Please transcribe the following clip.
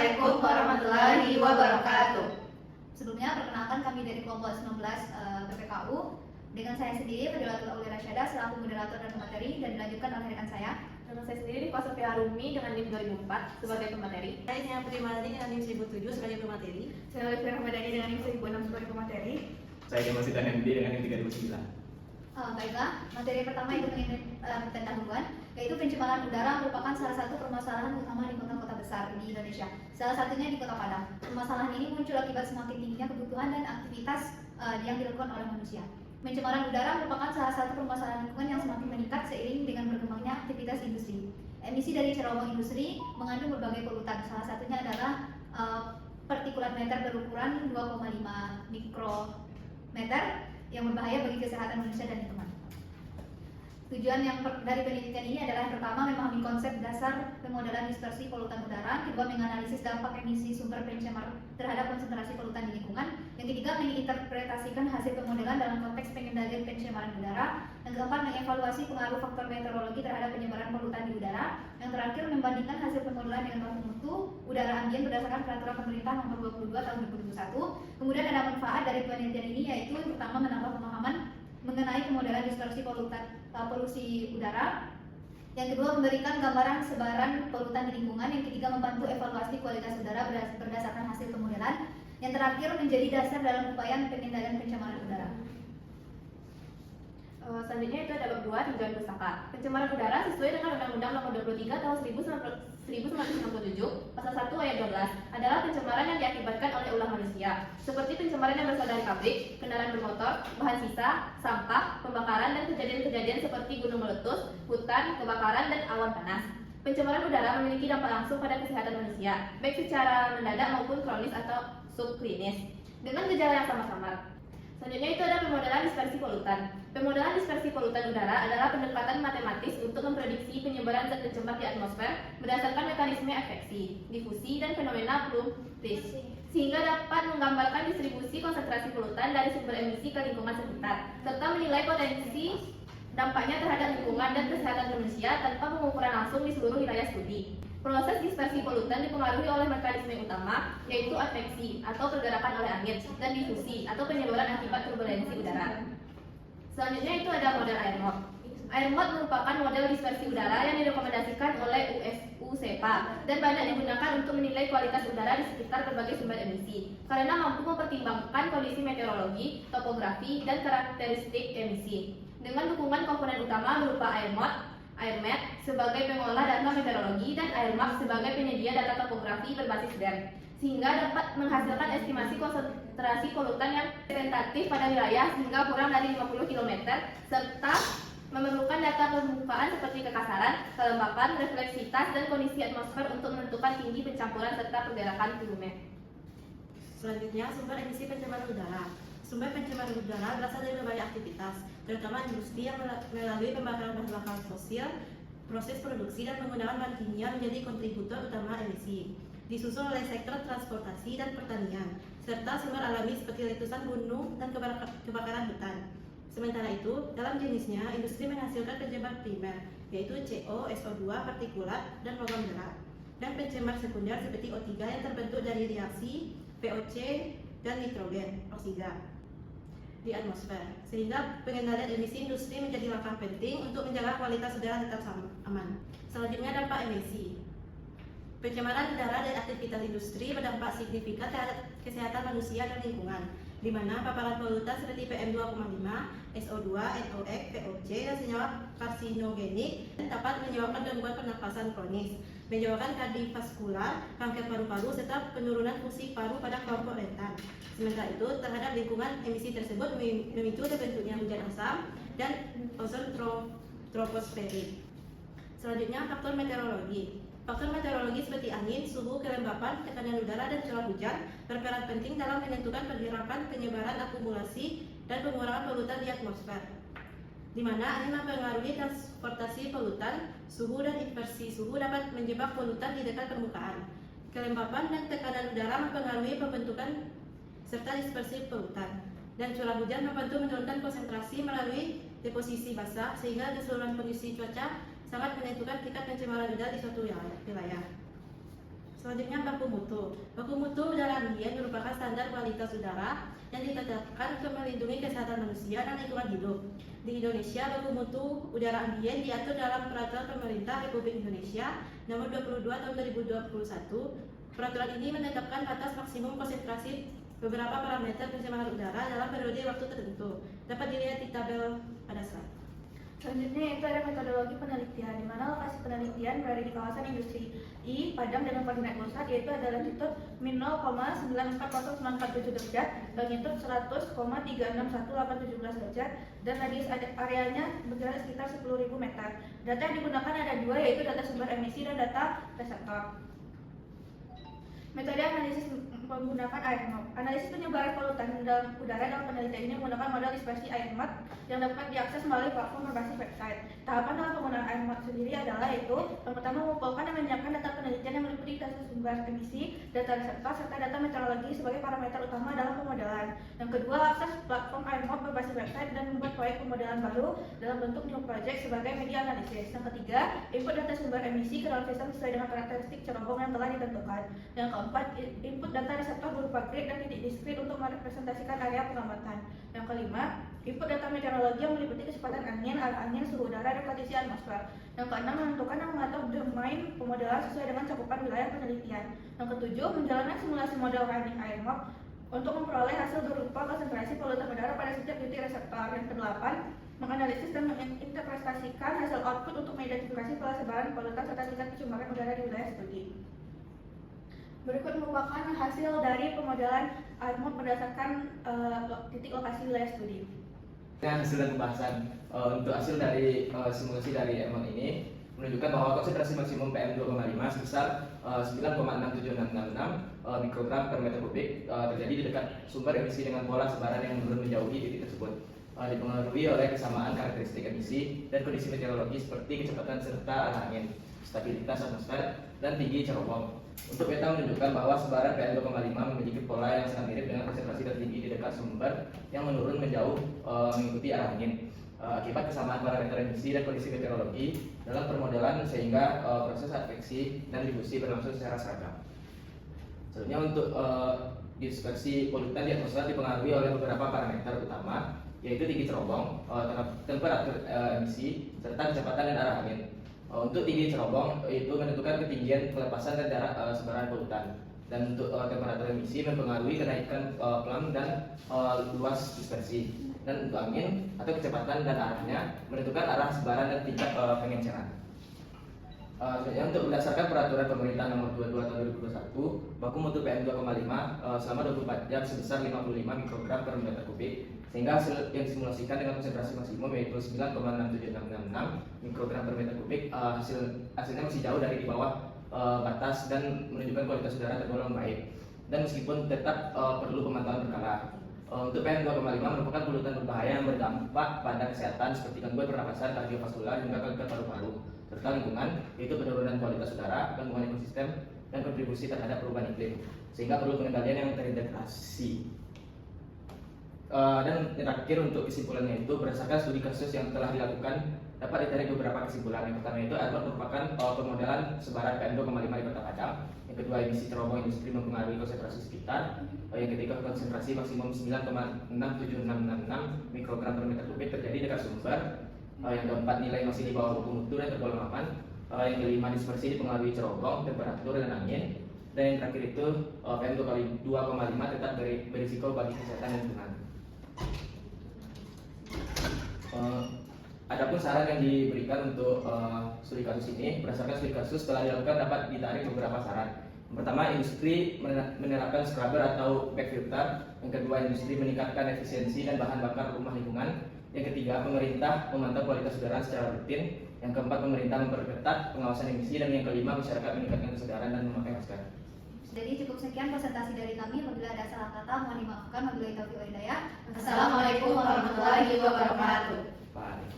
Assalamualaikum warahmatullahi wabarakatuh. Sebelumnya perkenalkan kami dari kelompok 19 PPKU dengan saya sendiri Fadilatul Aulia Rasyada selaku moderator dan pemateri dan dilanjutkan oleh rekan saya. Nama saya sendiri Niko Sofia Arumi dengan NIM 2004 sebagai pemateri. Saya Nia Primadani dengan NIM 1007 sebagai pemateri. Saya Olivia Ramadhani dengan NIM 1006 sebagai pemateri. Saya Dimas Sitan MD dengan NIM 3009. Baiklah, materi pertama yang ingin pendahuluan yaitu pencemaran udara merupakan salah satu permasalahan utama di kota-kota besar di Indonesia. Salah satunya di Kota Padang. Permasalahan ini muncul akibat semakin tingginya kebutuhan dan aktivitas yang dilakukan oleh manusia. Pencemaran udara merupakan salah satu permasalahan lingkungan yang semakin meningkat seiring dengan berkembangnya aktivitas industri. Emisi dari cerobong industri mengandung berbagai polutan. Salah satunya adalah partikulat meter berukuran 2,5 mikrometer yang berbahaya bagi kesehatan manusia dan lingkungan. Tujuan dari penelitian ini adalah yang pertama memahami konsep dasar pemodelan dispersi polutan udara, kedua menganalisis dampak emisi sumber pencemar terhadap konsentrasi polutan di lingkungan, yang ketiga menginterpretasikan hasil pemodelan dalam konteks pengendalian pencemaran udara, yang keempat mengevaluasi pengaruh faktor meteorologi terhadap penyebaran polutan di udara, yang terakhir membandingkan hasil pemodelan dengan baku mutu udara ambien berdasarkan peraturan pemerintah nomor 22 tahun 2021. Kemudian ada manfaat dari penelitian ini yaitu yang pertama menambah pemahaman mengenai pemodelan dispersi polusi udara, yang kedua memberikan gambaran sebaran polutan di lingkungan, yang ketiga membantu evaluasi kualitas udara berdasarkan hasil pemodelan, yang terakhir menjadi dasar dalam upaya pengendalian pencemaran udara. Selanjutnya itu ada bab 2 tujuan pusaka. Pencemaran udara sesuai dengan Undang-Undang Nomor 23 Tahun 1967 Pasal 1 Ayat 12 adalah pencemaran yang diakibatkan oleh ulah manusia, seperti pencemaran yang berasal dari pabrik, kendaraan bermotor, bahan sisa, sampah, pembakaran dan kejadian-kejadian seperti gunung meletus, hutan, kebakaran dan awan panas. Pencemaran udara memiliki dampak langsung pada kesehatan manusia, baik secara mendadak maupun kronis atau subklinis, dengan gejala yang samar-samar. Selanjutnya itu ada pemodelan dispersi polutan. Pemodelan dispersi polutan udara adalah pendekatan matematis untuk memprediksi penyebaran zat pencemar di atmosfer berdasarkan mekanisme efeksi, difusi, dan fenomena Bloom-Fish, sehingga dapat menggambarkan distribusi konsentrasi polutan dari sumber emisi ke lingkungan sekitar, serta menilai potensi dampaknya terhadap lingkungan dan kesehatan manusia tanpa pengukuran langsung di seluruh wilayah studi. Proses dispersi polutan dipengaruhi oleh mekanisme utama, yaitu adveksi atau pergerakan oleh angin, dan difusi atau penyebaran akibat turbulensi udara. Selanjutnya itu ada model air mop. Air mop merupakan model dispersi udara yang direkomendasikan oleh USEPA dan banyak digunakan untuk menilai kualitas udara di sekitar berbagai sumber emisi, karena mampu mempertimbangkan kondisi meteorologi, topografi, dan karakteristik emisi. Dengan dukungan komponen utama berupa AirMat sebagai pengolah data meteorologi dan AirMap sebagai penyedia data topografi berbasis DEM, sehingga dapat menghasilkan estimasi konsentrasi polutan yang representatif pada wilayah hingga kurang dari 50 km, serta memerlukan data permukaan seperti kekasaran, kelembapan, refleksivitas, dan kondisi atmosfer untuk menentukan tinggi pencampuran serta pergerakan volume. Selanjutnya, sumber emisi pencemaran udara. Sumber pencemaran udara berasal dari berbagai aktivitas, terutama industri yang melalui pembakaran bahan bakar fosil, proses produksi dan penggunaan bahan kimia menjadi kontributor utama emisi. Disusul oleh sektor transportasi dan pertanian, serta sumber alami seperti letusan gunung dan kebakaran hutan. Sementara itu, dalam jenisnya, industri menghasilkan pencemar primer, yaitu CO, SO2, partikulat, dan logam berat, dan pencemar sekunder seperti O3 yang terbentuk dari reaksi VOC dan nitrogen oksida di atmosfer, sehingga pengendalian emisi industri menjadi langkah penting untuk menjaga kualitas udara tetap aman. Selanjutnya, dampak emisi. Pencemaran udara dari aktivitas industri berdampak signifikan terhadap kesehatan manusia dan lingkungan, di mana paparan polutan seperti PM2,5, SO2, NOx, VOC, dan senyawa karsinogenik dapat menyebabkan gangguan pernapasan kronis, menyebabkan kardiovaskular, kanker paru-paru, serta penurunan fungsi paru pada kelompok rentan. Sementara itu, terhadap lingkungan, emisi tersebut memicu terbentuknya hujan asam dan ozon troposferik. Selanjutnya, faktor meteorologi. Faktor meteorologi seperti angin, suhu, kelembapan, tekanan udara, dan curah hujan berperan penting dalam menentukan pergerakan, penyebaran, akumulasi, dan pengurangan polutan di atmosfer, di mana angin mempengaruhi transportasi polutan, suhu dan inversi suhu dapat menjebak polutan di dekat permukaan. Kelembapan dan tekanan udara mempengaruhi pembentukan serta dispersi polutan, dan curah hujan membantu menurunkan konsentrasi melalui deposisi basah, sehingga keseluruhan kondisi cuaca sangat menentukan tingkat pencemaran udara di suatu wilayah. Selanjutnya baku mutu. Baku mutu udara ambien merupakan standar kualitas udara yang ditetapkan untuk melindungi kesehatan manusia dan lingkungan hidup. Di Indonesia, baku mutu udara ambien diatur dalam Peraturan Pemerintah Republik Indonesia Nomor 22 Tahun 2021. Peraturan ini menetapkan batas maksimum konsentrasi beberapa parameter pencemaran udara dalam periode waktu tertentu. Dapat dilihat di tabel pada slide. Selanjutnya itu ada metodologi penelitian, di mana lokasi penelitian berada di kawasan industri I, Padang dengan koordinat pusat yaitu ada latitud min 0,940947 derajat, longitude 100,361817 derajat, dan radius areanya berjarak sekitar 10.000 meter. Data yang digunakan ada dua, yaitu data sumber emisi dan data reseptor. Metode analisis menggunakan AirMap. Analisis penyebaran polutan dalam udara dalam penelitian ini menggunakan model dispersi AirMap yang dapat diakses melalui platform berbasis website. Tahapan dalam penggunaan AirMap sendiri adalah yaitu yang pertama mengumpulkan dan menyiapkan data penelitian yang meliputi data sumber emisi, data reseptor, serta data meteorologi sebagai parameter utama dalam pemodelan. Yang kedua, akses platform AirMap berbasis website dan membuat proyek pemodelan baru dalam bentuk new project sebagai media analisis. Yang ketiga, input data sumber emisi ke dalam sistem sesuai dengan karakteristik cerobong yang telah ditentukan. Yang keempat, input data reseptor berupa grid dan titik diskrit untuk merepresentasikan area pengamatan. Yang kelima, input data meteorologi yang meliputi kecepatan angin, arah angin, suhu udara, dan kondisi atmosfer. Yang keenam, menentukan dan mengatur domain pemodelan sesuai dengan cakupan wilayah penelitian. Yang ketujuh, menjalankan simulasi model running AirMap untuk memperoleh hasil berupa konsentrasi polutan udara pada setiap titik reseptor. Yang kedelapan, menganalisis dan menginterpretasikan hasil output untuk mengidentifikasi pola sebaran polutan serta tingkat pencemaran udara di wilayah studi. Berikut merupakan hasil dari pemodelan AirMap berdasarkan titik lokasi wilayah studi. Hasil dan pembahasan untuk hasil dari simulasi dari AirMap ini menunjukkan bahwa konsentrasi maksimum PM2,5 sebesar 9,67666 mikrogram per meter kubik terjadi di dekat sumber emisi dengan pola sebaran yang menurun menjauhi titik tersebut. Dipengaruhi oleh kesamaan karakteristik emisi dan kondisi meteorologi seperti kecepatan serta arah angin, stabilitas atmosfer, dan tinggi cerobong. Untuk peta menunjukkan bahwa sebaran PM2,5 memiliki pola yang sangat mirip dengan konsentrasi tertinggi di dekat sumber yang menurun menjauh mengikuti arah angin. Akibat kesamaan parameter emisi dan kondisi meteorologi dalam permodelan sehingga proses adveksi dan distribusi berlangsung secara seragam. Selanjutnya untuk dispersi polutan di atmosfer dipengaruhi oleh beberapa parameter utama, yaitu tinggi cerobong, temperatur emisi, serta kecepatan dan arah angin. Untuk tinggi cerobong itu menentukan ketinggian pelepasan dan jarak sebaran polutan. Dan untuk temperatur emisi mempengaruhi kenaikan plam dan luas dispersi. Dan untuk angin atau kecepatan dan arahnya menentukan arah sebaran dan tingkat pengenceran. Selanjutnya untuk berdasarkan peraturan pemerintah nomor 22 tahun 2021, baku mutu PM2,5 selama 24 jam sebesar 55 mikrogram per meter kubik, sehingga hasil yang disimulasikan dengan konsentrasi maksimum yaitu 9,67666 mikrogram per meter kubik, hasilnya masih jauh dari di bawah batas dan menunjukkan kualitas udara tergolong baik. Dan meskipun tetap perlu pemantauan berkala. Untuk PM2,5 merupakan polutan berbahaya yang berdampak pada kesehatan seperti gangguan pernapasan, kardiovaskular, hingga kanker paru-paru, serta lingkungan, yaitu penurunan kualitas udara, gangguan ekosistem, dan kontribusi terhadap perubahan iklim, sehingga perlu pengendalian yang terintegrasi. Dan yang terakhir untuk kesimpulannya itu berdasarkan studi kasus yang telah dilakukan dapat ditarik beberapa kesimpulan. Yang pertama itu AirMap merupakan pemodelan sebaran PM2,5 di Kota Padang. Yang kedua, emisi cerobong industri mempengaruhi konsentrasi sekitar. Yang ketiga, konsentrasi maksimum 9,67666 mikrogram per meter kubik terjadi dekat sumber. Yang keempat, nilai masih di bawah baku mutu dan tergolong aman. Yang kelima, dispersi dipengaruhi cerobong, temperatur, dan angin. Dan yang terakhir itu PM2,5 tetap berisiko bagi kesehatan dan lingkungan. Adapun saran yang diberikan untuk studi kasus ini, berdasarkan studi kasus telah dilakukan dapat ditarik beberapa saran. Yang pertama, industri menerapkan scrubber atau back filter. Yang kedua, industri meningkatkan efisiensi dan bahan bakar rumah lingkungan. Yang ketiga, pemerintah memantau kualitas udara secara rutin. Yang keempat, pemerintah memperketat pengawasan emisi. Dan yang kelima, masyarakat meningkatkan kesadaran dan memakai masker. Jadi cukup sekian presentasi dari kami. Apabila ada salah kata mohon dimaafkan. Wabillahi taufiq wal hidayah. Assalamualaikum warahmatullahi wabarakatuh. Baik.